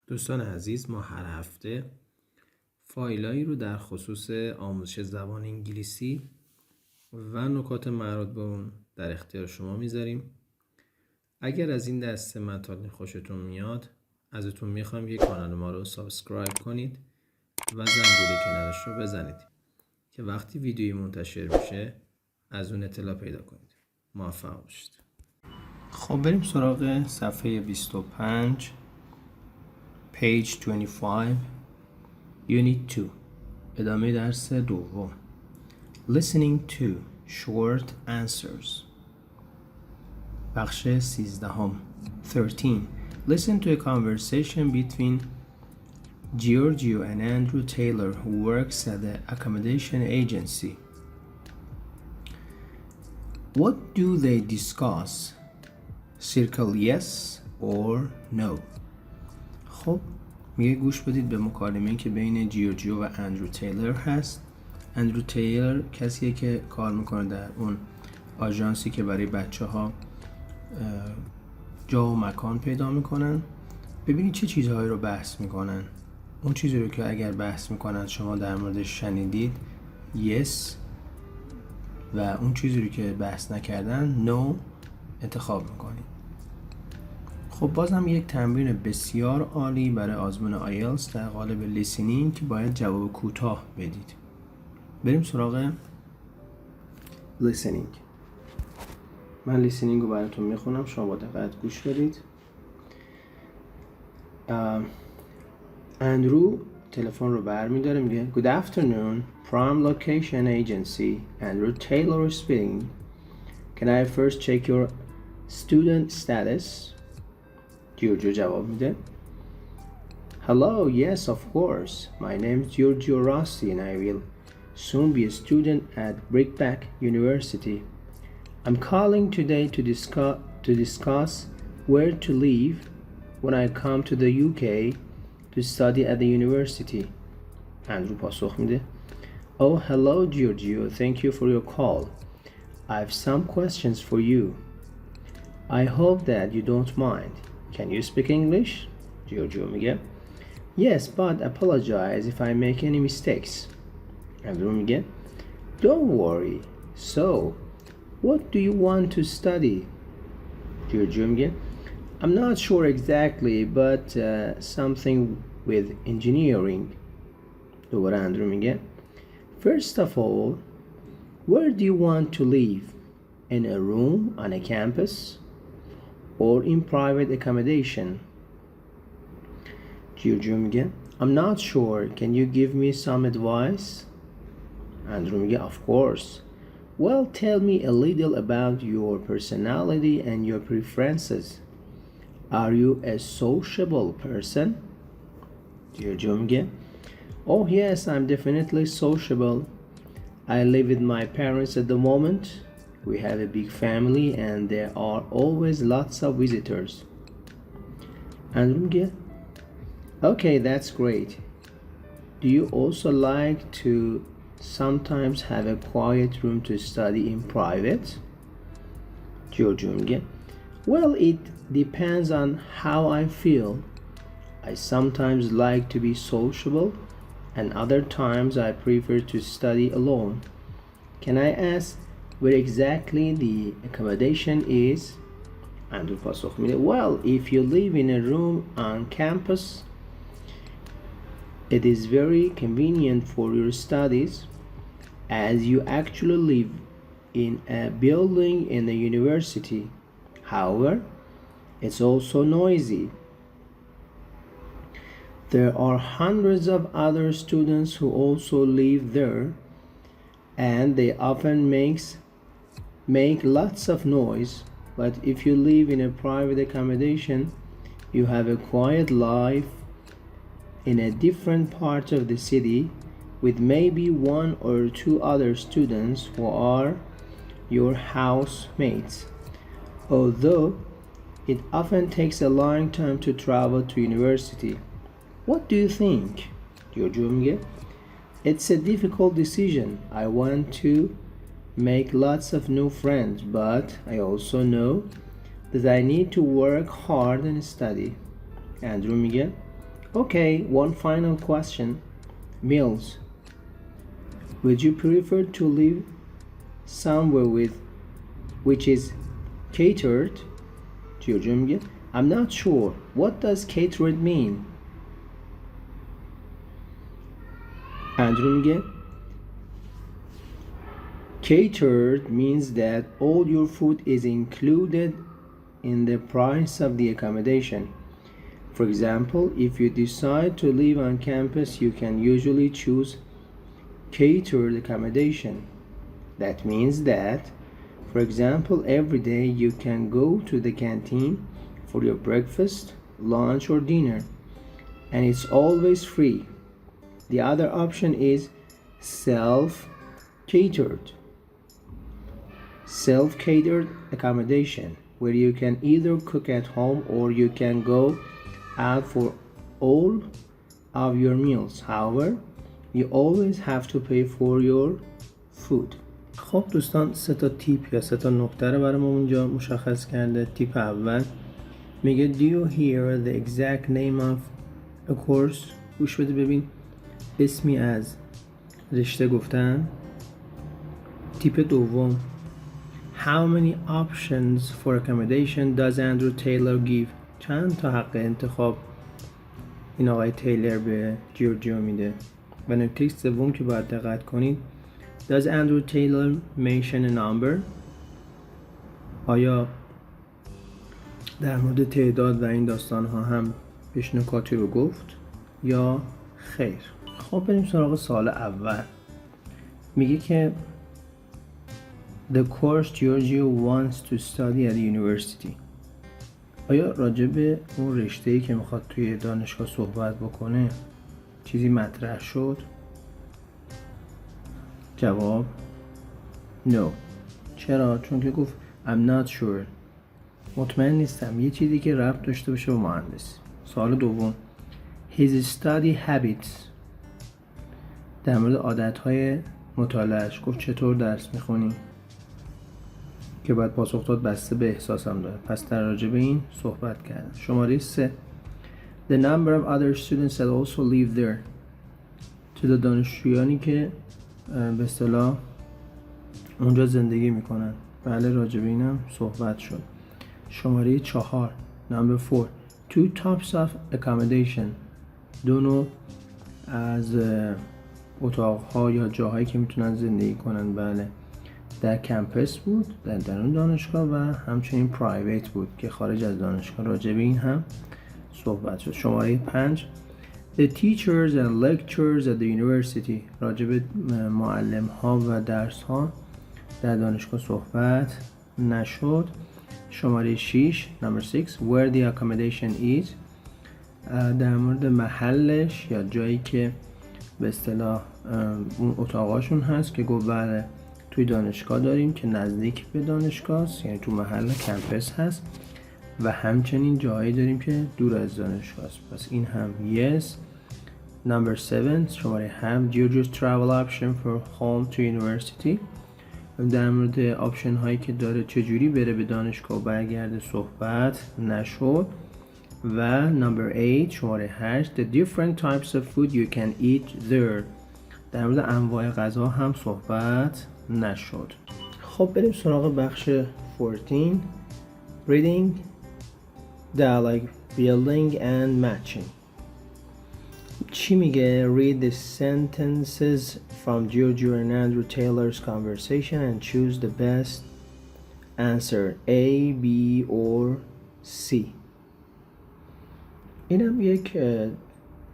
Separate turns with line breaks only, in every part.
دوستان عزیز، ما هر هفته فایلایی رو در خصوص آموزش زبان انگلیسی و نکات مربوط به اون در اختیار شما میذاریم. اگر از این دسته مطالب خوشتون میاد، ازتون میخوام که کانال ما رو سابسکرایب کنید و زنگوله کنارش رو بزنید که وقتی ویدیویی منتشر میشه از اون اطلاع پیدا کنید. موفق باشید. خب بریم سراغ صفحه 25 page 25 unit 2 ادامه درس دوم listening to short answers بخش 13 13 listen to a conversation between Giorgio and Andrew Taylor who works at the accommodation agency. What do they discuss? Circle yes or no. خب میگه گوش بدید به مکالمه‌ای که بین جیورجیو و اندرو تیلر هست. اندرو تیلر کسیه که کار میکنه در اون آژانسی که برای بچه ها جا و مکان پیدا میکنن. ببینید چه چیزهایی رو بحث میکنن. اون چیزی رو که اگر بحث میکنن شما در موردش شنیدید yes و اون چیزی رو که بحث نکردن no انتخاب میکنید. خب بازم یک تمرین بسیار عالی برای آزمون آیلتس در قالب لیسنینگ که باید جواب کوتاه بدید. بریم سراغ لیسنینگ. من لیسنینگ رو براتون میخونم، شما با دقت گوش بدید. اندرو تلفن رو برمیداره، میگه Good afternoon, Prime Location Agency, Andrew Taylor speaking. Can I first check your student status? Giorgio جواب میده Hello, yes of course. My name is Giorgio Rossi and I will soon be a student at Brickback University. I'm calling today to discuss where to live when I come to the UK to study at the university. اندرو پاسخ میده Oh, hello Giorgio. Thank you for your call. I have some questions for you. I hope that you don't mind. Can you speak English? Giorgio میگه Yes, but apologize if I make any mistakes. اندرو میگه Don't worry. So, what do you want to study? Giorgio میگه I'm not sure exactly, but something with engineering. دوباره اندرو میگه First of all, where do you want to live? In a room on a campus? Or in private accommodation? Giorgio میگه I'm not sure. Can you give me some advice? اندرو میگه Of course. Well, tell me a little about your personality and your preferences. Are you a sociable person? Giorgio میگه Oh yes, I'm definitely sociable. I live with my parents at the moment. We have a big family and there are always lots of visitors. اندرو میگه Okay, that's great. Do you also like to sometimes have a quiet room to study in private? Giorgio میگه Well, it depends on how I feel. I sometimes like to be sociable and other times I prefer to study alone. Can I ask where exactly the accommodation is? اندرو پاسخ میده Well, if you live in a room on campus, it is very convenient for your studies as you actually live in a building in the university. However, it's also noisy. There are hundreds of other students who also live there and they often make lots of noise. But if you live in a private accommodation, you have a quiet life in a different part of the city with maybe one or two other students who are your housemates. Although it often takes a long time to travel to university. What do you think? Giorgio میگه It's a difficult decision. I want to make lots of new friends, but I also know that I need to work hard and study. اندرو میگه Okay, one final question. Meals. Would you prefer to live somewhere which is catered? جورجو میگه I'm not sure. What does catered mean? اندرو میگه catered means that all your food is included in the price of the accommodation. For example, if you decide to live on campus, you can usually choose catered accommodation. That means that, for example, every day you can go to the canteen for your breakfast, lunch, or dinner, and it's always free. The other option is self-catered accommodation, where you can either cook at home or you can go out for all of your meals. However, you always have to pay for your food. خب دوستان 3 تا تیپ یا 3 تا نکته رو برای ما اونجا مشخص کرده. تیپ اول میگه Do you hear the exact name of a course؟ گوش بده ببین اسمی از رشته گفتن. تیپ دوم How many options for accommodation does Andrew Taylor give؟ چند تا حق انتخاب این آقای تیلر به جورجیو میده. و نکته سوم که باید دقت کنید Does Andrew Taylor mention a number؟ آیا در مورد تعداد و این داستان ها هم بهش نکاتی رو گفت یا خیر؟ خب بریم سراغ سوال اول. میگه که The course Giorgio wants to study at the university. آیا راجع به اون رشته‌ای که میخواد توی دانشگاه صحبت بکنه چیزی مطرح شد؟ جواب No. چرا؟ چون که گفت I'm not sure. مطمئن نیستم. یه چیزی که ربط داشته باشه به مهندسی. سوال دوم His study habits. در مورد عادتهای مطالعهش گفت چطور درس میخونی؟ که باید پاسخ داد بسته به احساسم داره. پس در راجع به این صحبت کردن. شماره 3 The number of other students that also live there. تعداد دانشجویانی که به اصطلاح اونجا زندگی میکنن. بله راجع به اینم صحبت شد. شماره 4 Number 4 Two types of accommodation. دو نوع از اتاق‌ها یا جاهایی که میتونن زندگی کنن. بله در کمپس بود، در درون دانشگاه، و همچنین پرایویت بود که خارج از دانشگاه. راجع به این هم صحبت شد. شماره 5 The teachers and lecturers at the university. راجع به معلم ها و درس ها در دانشگاه صحبت نشد. شماره 6 Number 6 Where the accommodation is. در مورد محلش یا جایی که به اصطلاح اون اتاقاشون هست که گفت بله توی دانشگاه داریم که نزدیک به دانشگاه است، یعنی تو محل کمپس هست، و همچنین جایی داریم که دور از دانشگاه است. پس این هم yes. Number 7 شماره 7 Georgia's travel option for home to university. در مورد آپشن هایی که داره چجوری بره به دانشگاه و برگرده صحبت نشد. و Number 8 شماره 8 The different types of food you can eat there. در مورد انواع غذا هم صحبت نشد. خب بریم سراغ بخش 14 Reading, Dialogue Building and Matching. چی میگه؟ Read the sentences from Giorgio and Andrew Taylor's conversation and choose the best answer A, B or C. اینم یک به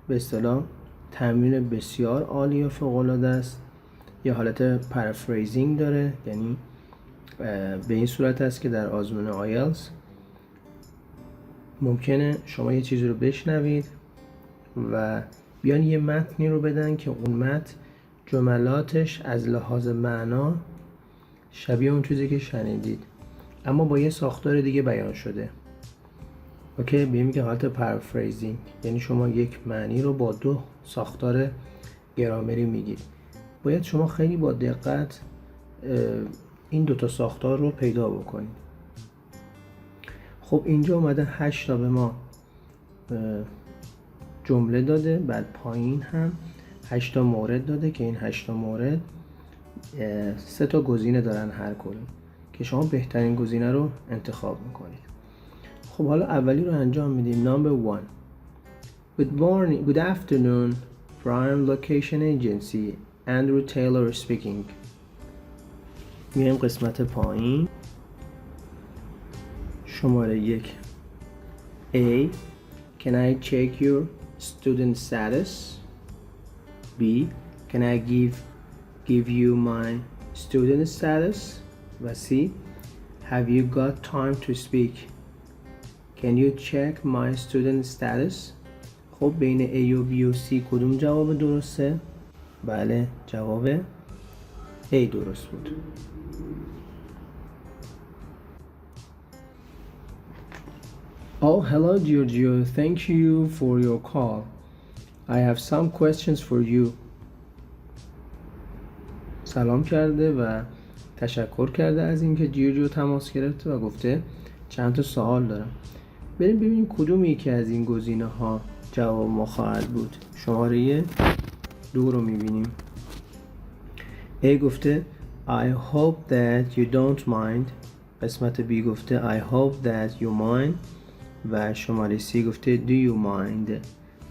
اصطلاح تمرین بسیار عالی و فوق‌العاده است. یه حالت پرافریزینگ داره، یعنی به این صورت است که در آزمون آیلتس ممکنه شما یه چیزی رو بشنوید و بیان یه متنی رو بدن که اون متن جملاتش از لحاظ معنا شبیه اون چیزی که شنیدید اما با یه ساختار دیگه بیان شده. اوکی، بهم میگه حالت پرافریزینگ، یعنی شما یک معنی رو با دو ساختار گرامری میگید. باید شما خیلی با دقت این دوتا ساختار رو پیدا بکنید. خب اینجا اومده 8 تا به ما جمله داده، بعد پایین هم 8 مورد داده که این 8 مورد 3 گزینه دارن هر کدوم که شما بهترین گزینه رو انتخاب میکنید. خب حالا اولی رو انجام میدیم. Number 1. Good morning, good afternoon, Prime Location Agency, Andrew Taylor speaking. میایم قسمت پایین. شماره 1. A. Can I check your student status? B. Can I give you my student status? و C. Have you got time to speak? Can you check my student status? خب بین A و B و C کدوم جواب درسته؟ بله، جواب A درست بود. Oh, hello Giorgio. Thank you for your call. I have some questions for you. سلام کرده و تشکر کرده از اینکه جیورجیو تماس گرفته و گفته چند تا سوال دارم. بریم ببینیم کدوم یکی از این گزینه ها جواب ما خواهد بود. شماره 2 رو میبینیم. A گفته I hope that you don't mind. قسمت B گفته I hope that you mind. و شماره C گفته Do you mind.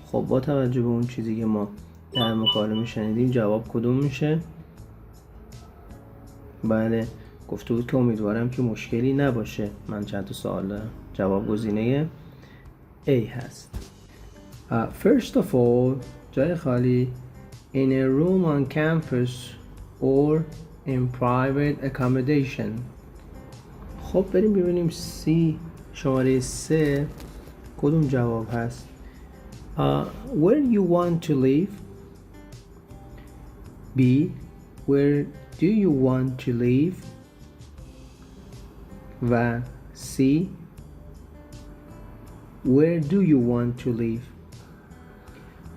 خب با توجه به اون چیزی که ما در مکالمه شنیدیم جواب کدوم میشه؟ بله، گفته بود که امیدوارم که مشکلی نباشه، من چند تا سوال دارم. جواب گزینه A هست. First of all, جای خالی in a room on campus or in private accommodation. خب بریم ببینیم C شماره 3 کدوم جواب هست. Where you want to live? B. Where do you want to live? و C. Where do you want to live?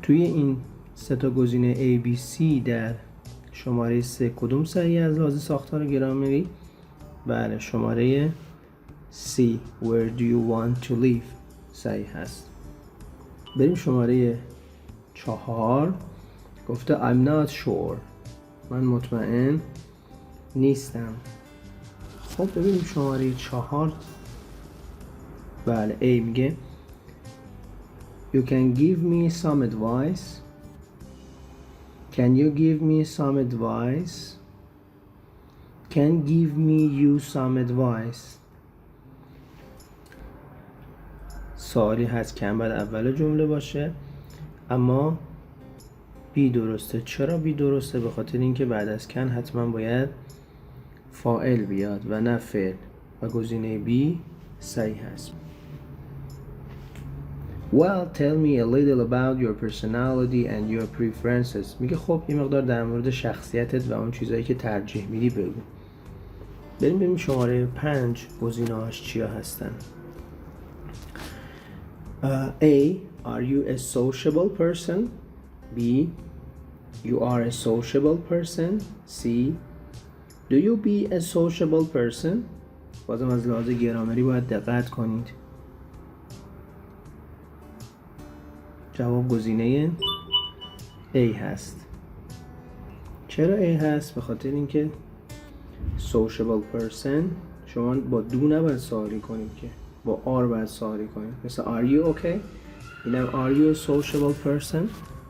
توی این 3 گزینه A, B, C در شماره 3 کدوم صحیح از لحاظ ساختار گرامری؟ بله، شماره C. Where do you want to live صحیح هست. بریم شماره 4. گفته I'm not sure. من مطمئن نیستم. خب ببینیم شماره 4. بله، A میگه You can give me some advice. Can you give me some advice? Can give me you some advice. سوالی هست که هم باید اول جمله باشه، اما B درسته. چرا B درسته؟ به خاطر اینکه بعد از کن حتما باید فاعل بیاد و نه فعل و گزینه B صحیح هست. Well, tell me a little about your personality and your preferences. میگه خب یه مقدار در مورد شخصیتت و اون چیزایی که ترجیح میدی بگو. بریم ببینیم شماره 5 گزینه‌هاش چیا هستن. A. Are you a sociable person? B. You are a sociable person. C. Do you be a sociable person? بازم از لحاظ گرامری باید دقت کنید. جواب گزینه A هست. چرا A هست؟ به خاطر اینکه sociable person شما با دو نباید سوالی کنید که با R باید سوالی کنید. مثل are you okay؟ اینم are you a sociable person؟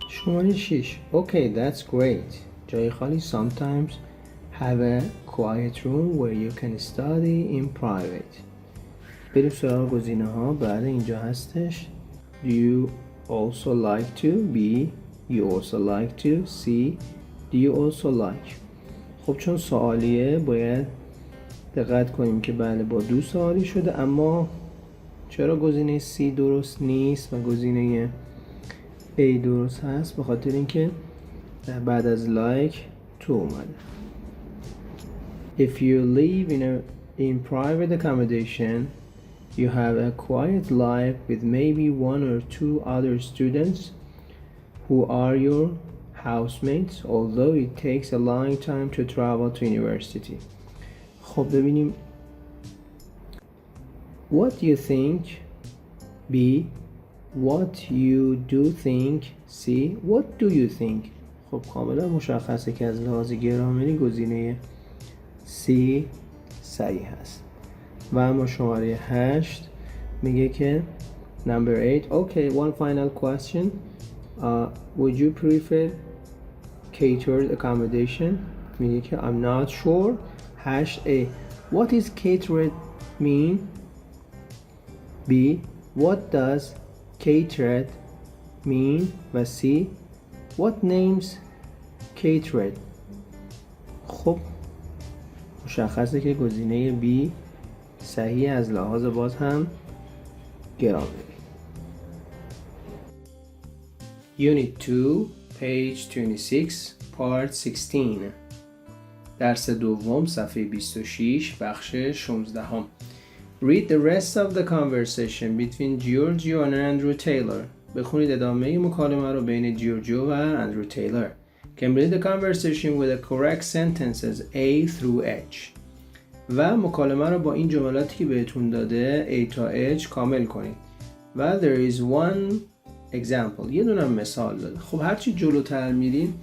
شماره 6. Okay, that's great. جای خالی sometimes have a quiet room where you can study in private. بریم سراغ گزینه ها. بله اینجا هستش. Do you also like to? B. You also like to? C. Do you also like? خب چون سوالیه باید دقت کنیم که بله با دو سوالی شده، اما چرا گزینه C درست نیست و گزینه A درست هست؟ به خاطر اینکه بعد از like to اومده. If you live in private accommodation, you have a quiet life with maybe 1 or 2 other students who are your housemates, although it takes a long time to travel to university. خب ببینیم. What do you think? B. What you do think. C. What do you think. خب کاملا مشخصه که از لحاظ گرامری گزینه C صحیح هست. و اما شماره 8 میگه که number 8. Okay, one final question. Would you prefer catered accommodation? میگه که I'm not sure. 8A. What is catered mean? B. What does catered mean? و C. What names catered. خب مشخصه که گزینه B صحیح از لحاظ باز هم گرامری. Unit 2 page 26 part 16 درس دوم صفحه 26 بخش 16 Read the rest of the conversation between Giorgio and Andrew Taylor. بخونید ادامه مکالمه رو بین جیورجیو و اندرو تیلر. Complete the conversation with the correct sentences A through H. و مکالمه رو با این جملاتی که بهتون داده A تا H کامل کنید. و there is one example. یه دونه مثال داده. خب هرچی جلوتر میریم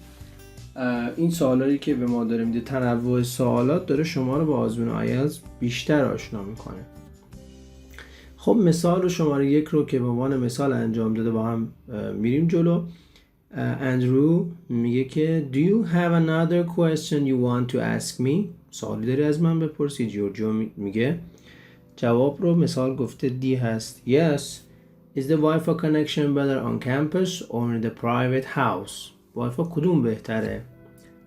این سوالایی که به ما داره میده، تنوع سوالات داره شما رو با آزمون آیلتس بیشتر آشنا میکنه. خب مثال شماره 1 رو که به عنوان مثال انجام داده با هم میریم جلو. اندرو میگه که Do you have another question you want to ask me? سوالی داری از من بپرسی؟ جورجیو میگه جواب رو مثال گفته دی هست. Yes. Is the Wi-Fi connection better on campus or in the private house? وایفا کدوم بهتره؟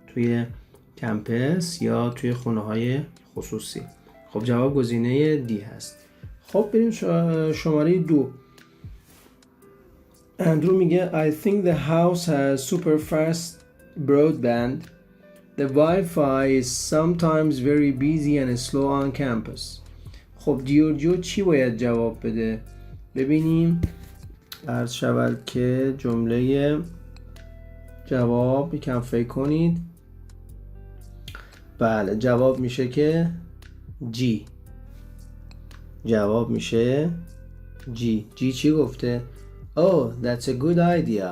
توی کمپس یا توی خونه های خصوصی؟ خب جواب گزینه دی هست. خب بریم شماره 2. اندرو میگه I think the house has super fast broadband. The Wi-Fi is sometimes very busy and slow on campus. خب جیورجیو چی باید جواب بده؟ ببینیم. عرض شود که جمله جواب یکم فکر کنید. بله جواب میشه که جی. جواب میشه جی. جی چی گفته؟ Oh, that's a good idea.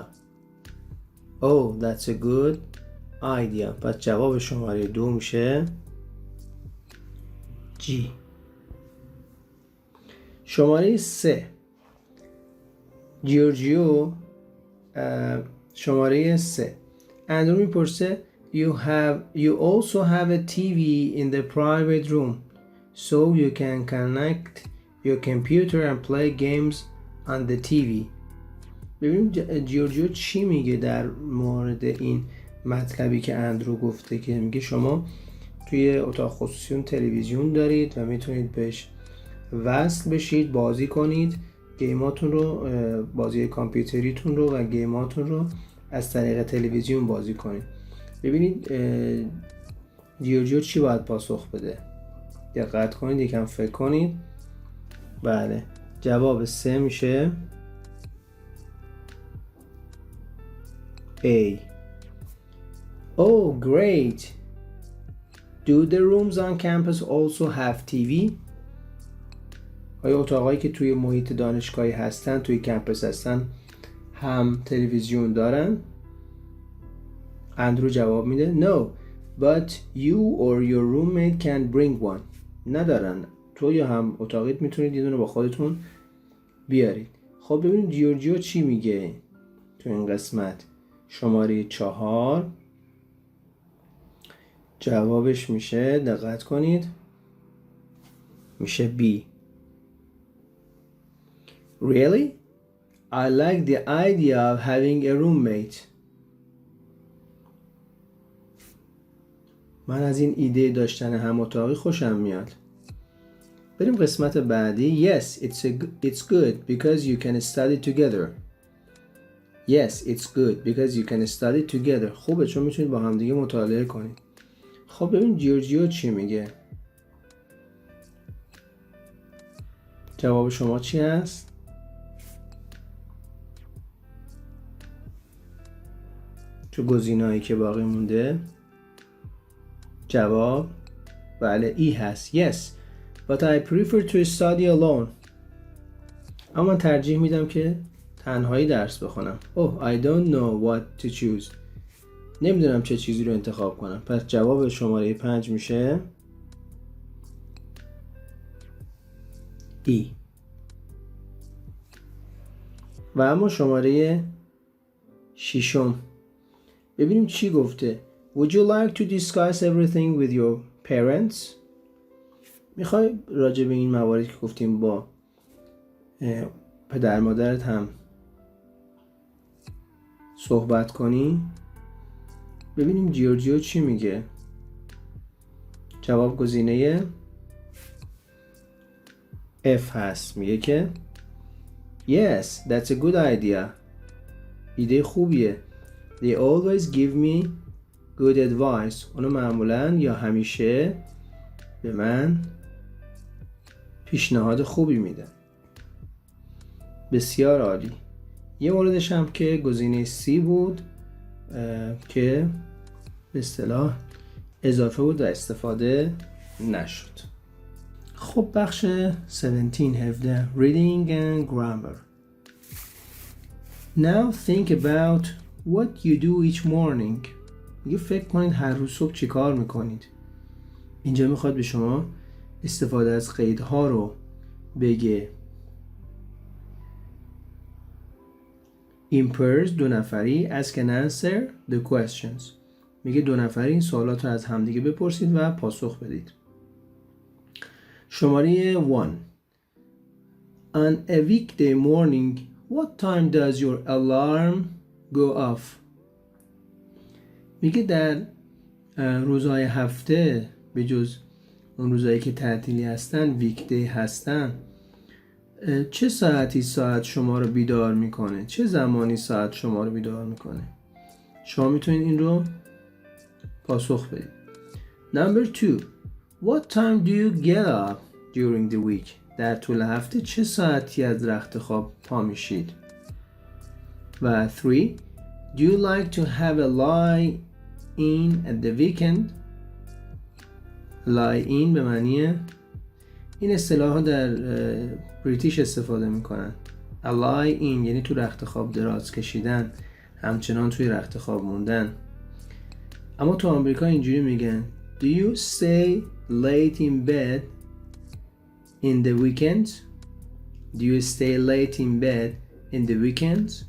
Oh, that's a good idea. پس جواب شماره 2 میشه جی. شماره 3 جیورجیو شماره 3 اندرو میپرسه You also have a TV in the private room so you can connect your computer and play games on the TV. ببینیم جیورجیو چی میگه در مورد این مطلبی که اندرو گفته که میگه شما توی اتاق خصوصی تلویزیون دارید و میتونید بهش وصل بشید، بازی کنید، گیماتون رو، بازی کامپیوتریتون رو و گیماتون رو از طریق تلویزیون بازی کنید. ببینید جیورجیو چی باید پاسخ بده؟ دقت کنید، یکم فکر کنید. بله جواب 3 میشه A. Oh great. Do the rooms on campus also have TV? آیا اتاقایی که توی محیط دانشگاهی هستن، توی کمپس هستن، هم تلویزیون دارن؟ اندرو جواب میده No, but you or your roommate can bring one. ندارن. تو یا هم اتاقیت میتونید یه دونه با خودتون بیارید. خب ببینید جیورجیو چی میگه تو این قسمت. شماره 4 جوابش میشه، دقت کنید، میشه B. Really? I like the idea of having a roommate. من از این ایده داشتن هم اتاقی خوشم میاد. بریم قسمت بعدی. Yes, it's good because you can study together. Yes, it's good because you can study together. خوبه چون میتونید با هم دیگه مطالعه کنید. خب ببین جیورجیو چی میگه. جواب شما چی هست؟ تو گزینه‌هایی که باقی مونده جواب بله ای هست. Yes, but I prefer to study alone. اما ترجیح میدم که تنهایی درس بخونم. I don't know what to choose. نمیدونم چه چیزی رو انتخاب کنم. پس جواب شماره 5 میشه ای. و اما شماره 6، ببینیم چی گفته. Would you like to discuss everything with your parents? میخوای راجع به این مواردی که گفتیم با پدر مادرت هم صحبت کنی؟ ببینیم جیورجیو چی میگه. جواب گزینه F هست. میگه که Yes, that's a good idea. ایده خوبیه. They always give me good advice. اونا معمولاً یا همیشه به من پیشنهاد خوبی میدن. بسیار عالی. یه موردش هم که گزینه C بود که به اصطلاح اضافه بود و استفاده نشد. خب بخش 17 Reading and Grammar. Now think about what you do each morning. میگه فکر کنید هر روز صبح چی کار میکنید. اینجا میخواد به شما استفاده از قیدها رو بگه. In pairs 2 نفری ask and answer the questions. میگه 2 نفری این سوالات رو از همدیگه بپرسید و پاسخ بدید. شماره 1 On a weekday morning what time does your alarm go off? میگه در روزهای هفته به جز اون روزهایی که تعطیلی هستن ویکدی هستن چه ساعتی ساعت شما رو بیدار میکنه؟ چه زمانی ساعت شما رو بیدار میکنه؟ شما میتونید این رو پاسخ بدید. Number 2 What time do you get up during the week? در طول هفته چه ساعتی از رخت خواب پا میشید؟ و 3 Do you like to have a lie in at the weekend? lie in به معنی این اصطلاح ها در بریتیش استفاده میکنن. a lie in یعنی تو رخت خواب دراز کشیدن، همچنان توی رخت خواب موندن. اما تو آمریکا اینجوری میگن Do you stay late in bed in the weekends? Do you stay late in bed in the weekends?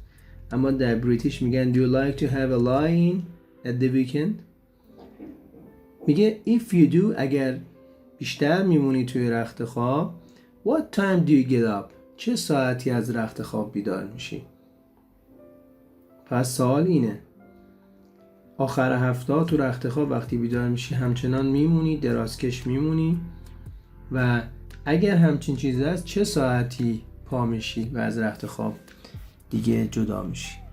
اما در بریتیش میگن Do you like to have a lie in at the weekend? میگه if you do اگر بیشتر میمونی توی رخت خواب What time do you get up? چه ساعتی از رخت خواب بیدار میشی؟ پس سوال اینه آخر هفته تو رخت خواب وقتی بیدار میشی همچنان میمونی، درازکش میمونی و اگر همچین چیزی هست چه ساعتی پا میشی و از رخت خواب دیگه جدا میشی؟